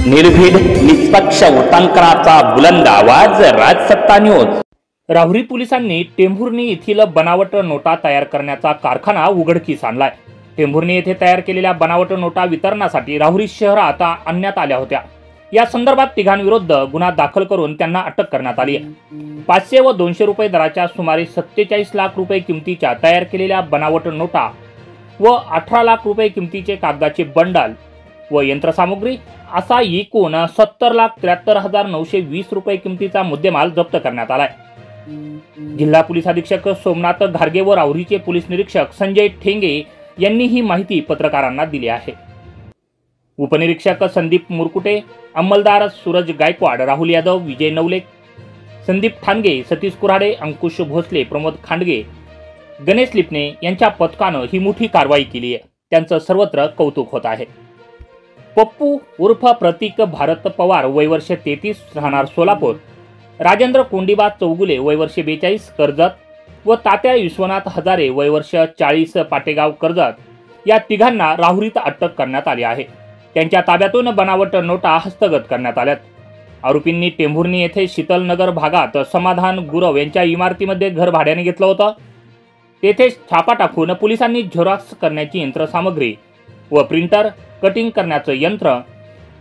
निर्भीड निष्पक्ष उटंकनाचा बुलंद आवाज, राजसत्ता न्यूज। राहुरी पोलिसांनी टेंभुर्णी येथील बनावट नोटा तयार करण्याचा कारखाना उघडकीस आणलाय। टेंभुर्णी येथे तयार केलेल्या बनावट नोटा वितरणासाठी राहुरी शहरात आणण्यात आल्या होत्या। या संदर्भात तिघांविरुद्ध गुन्हा दाखल करून त्यांना अटक करण्यात आली आहे। 500 व 200 रुपये दराच्या सुमारे 47 लाख रुपये किमतीच्या तयार केलेल्या बनावट नोटा व 18 लाख रुपये किमतीचे कागदाचे बंडल व यंत्रसामुग्री असा एकूण 70,73,920 रुपये किमतीचा मुद्देमाल जप्त करण्यात आलाय। जिल्हा पोलीस अधीक्षक सोमनाथ घारगे व राहुरीचे पोलीस निरीक्षक संजय ठेंगे यांनी ही माहिती पत्रकारांना दिली आहे। उपनिरीक्षक संदीप मुरकुटे, अंमलदार सूरज गायकवाड, राहुल यादव, विजय नवले, संदीप ठाणगे, सतीश कुऱ्हाडे, अंकुश भोसले, प्रमोद खांडगे, गणेश लिपणे यांच्या पथकानं ही मोठी कारवाई केली आहे। त्यांचं सर्वत्र कौतुक होत आहे। पप्पू उर्फ प्रतीक भारत पवार, वय वर्ष 33, राहणार सोलापूर, राजेंद्र कोंडीबा चौगुले, वय वर्ष 42, कर्जत व तात्या विश्वनाथ हजारे, वय वर्ष 40, पाटेगाव, कर्जत या तिघांना राहुरीत अटक करण्यात आली आहे। त्यांच्या ताब्यातून बनावट नोटा हस्तगत करण्यात आल्यात। आरोपींनी टेंभुर्णी येथे शीतलनगर भागात समाधान गुरव यांच्या इमारतीमध्ये घर भाड्याने घेतलं होतं। तेथे छापा टाकून पोलिसांनी झेरॉक्स करण्याची यंत्रसामग्री व प्रिंटर, कटिंग करण्याचं यंत्र,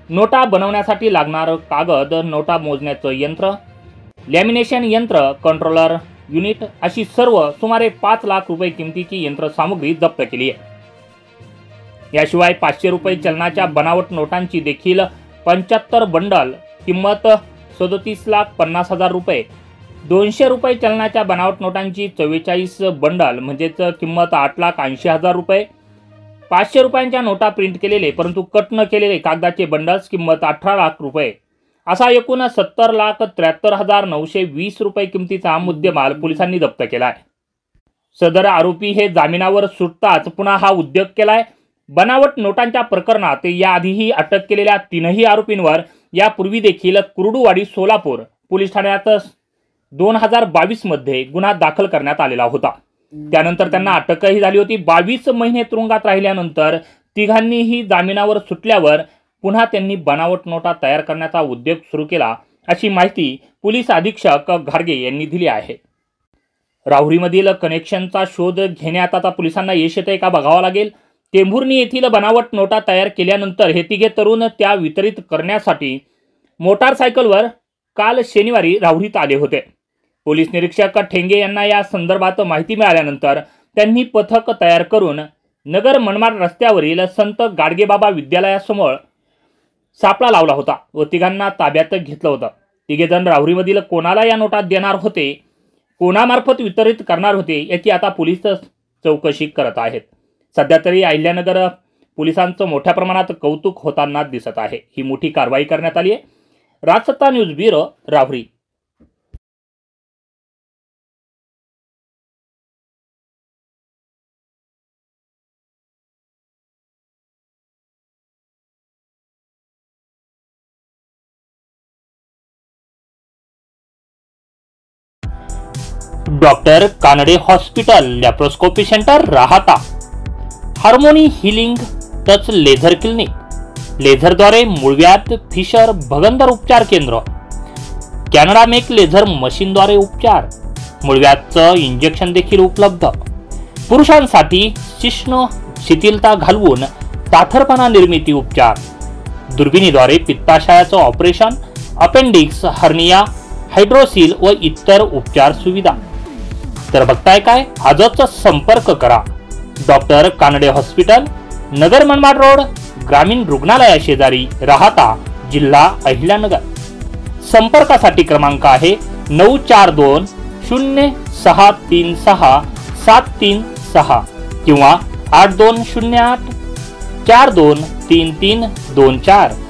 नोटा बनवण्यासाठी लागणारं कागद, नोटा मोजण्याचं यंत्र, लॅमिनेशन यंत्र, कंट्रोलर युनिट अशी सर्व सुमारे 5 लाख रुपये किमतीची यंत्रसामुग्री जप्त केली आहे। याशिवाय 500 रुपये चलनाच्या बनावट नोटांची देखील 75 बंडल, किंमत 37,50,000 रुपये, 200 रुपये चलनाच्या बनावट नोटांची 44 बंडल म्हणजेच किंमत 8,80,000 रुपये, 500 रुपयांच्या नोटा प्रिंट केलेले परंतु कट न केलेले कागदाचे बंडल्स, किंमत 18 लाख रुपये असा एकूण 70,73,920 रुपये किमतीचा मुद्देमाल पोलिसांनी जप्त केलाय। सदर आरोपी हे जामिनावर सुटताच पुन्हा हा उद्योग केलाय। बनावट नोटांच्या प्रकरणात याआधीही अटक केलेल्या 3ही आरोपींवर यापूर्वी देखील कुर्डुवाडी सोलापूर पोलीस ठाण्यात 2022 मध्ये गुन्हा दाखल करण्यात आलेला होता। त्यानंतर त्यांना अटकही झाली होती। 22 महिने तुरुंगात राहिल्यानंतर तिघांनीही जामिनावर सुटल्यावर पुन्हा त्यांनी बनावट नोटा तयार करण्याचा उद्योग सुरू केला, अशी माहिती पोलीस अधीक्षक घारगे यांनी दिली आहे। राहुरीमधील कनेक्शनचा शोध घेण्यात आता पोलिसांना यश येतंय का बघावं लागेल। टेंभुर्णी येथील बनावट नोटा तयार केल्यानंतर हे तिघे तरुण त्या वितरित करण्यासाठी मोटारसायकलवर काल शनिवारी राहुरीत आले होते। पोलीस निरीक्षक ठेंगे यांना या संदर्भात माहिती मिळाल्यानंतर त्यांनी पथक तयार करून नगर मनमाड रस्त्यावरील संत गाडगेबाबा विद्यालयासमोर सापळा लावला होता व तिघांना ताब्यात घेतलं होतं। तिघेजण राहुरीमधील कोणाला या नोटा देणार होते, कोणामार्फत वितरित करणार होते याची आता पोलीस चौकशी करत आहेत। सध्या तरी अहिल्यानगर पोलिसांचं मोठ्या प्रमाणात कौतुक होताना दिसत आहे। ही मोठी कारवाई करण्यात आली आहे। Rajsatta news bureau, Rahuri. Doctor Kanade hospital, laparoscopy centre, Rahata, harmony healing touch laser clinic, लेझरद्वारे मूळव्याध, फिशर, भगंदर उपचार केंद्र, कॅनडा मेक लेझर मशीनद्वारे उपचार, मूळव्याधचं इंजेक्शन देखील उपलब्ध, पुरुषांसाठी शिश्न शिथिलता घालवून ताठरपणा निर्मिती उपचार, दुर्बिणीद्वारे पित्ताशयाचं ऑपरेशन, अपेंडिक्स, हर्निया, हायड्रोसील व इतर उपचार सुविधा। तर बघताय काय, आजच संपर्क करा। Doctor Kanade hospital, Nagar Manmad road, ग्रामीण रुग्णालया शेजारी, राहाता, जिल्हा अहिल्यानगर। संपर्कासाठी क्रमांक आहे 94206367336 किंवा 8208423324।